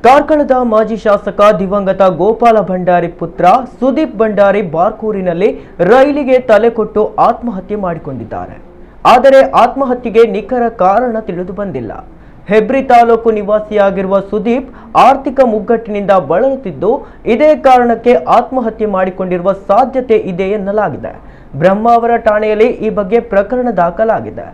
ಕಾರ್ಕಳದ ಮಾಜಿ ಶಾಸಕ ದಿವಂಗತ ಗೋಪಾಲ ಭಂಡಾರಿ ಪುತ್ರ ಸುದೀಪ್ ಭಂಡಾರಿ ಬಾರ್ಕೂರಿನಲ್ಲಿ ರೈಲಿಗೆ ತಲೆ ಕೊಟ್ಟು ಆತ್ಮಹತ್ಯೆ ಮಾಡಿಕೊಂಡಿದ್ದಾರೆ. ಆದರೆ ಆತ್ಮಹತ್ಯೆಗೆ ನಿಖರ ಕಾರಣ ತಿಳಿದು ಬಂದಿಲ್ಲ. ಹೆಬ್ರಿ ತಾಲೂಕು ನಿವಾಸಿಯಾಗಿರುವ ಸುದೀಪ್ ಆರ್ಥಿಕ ಮುಗ್ಗಟ್ಟಿನಿಂದ ಬಳಲುತ್ತಿದ್ದು, ಇದೇ ಕಾರಣಕ್ಕೆ ಆತ್ಮಹತ್ಯೆ ಮಾಡಿಕೊಂಡಿರುವ ಸಾಧ್ಯತೆ ಇದೆ ಎನ್ನಲಾಗಿದೆ. ಬ್ರಹ್ಮಾವರ ಠಾಣೆಯಲ್ಲಿ ಈ ಬಗ್ಗೆ ಪ್ರಕರಣ ದಾಖಲಾಗಿದೆ.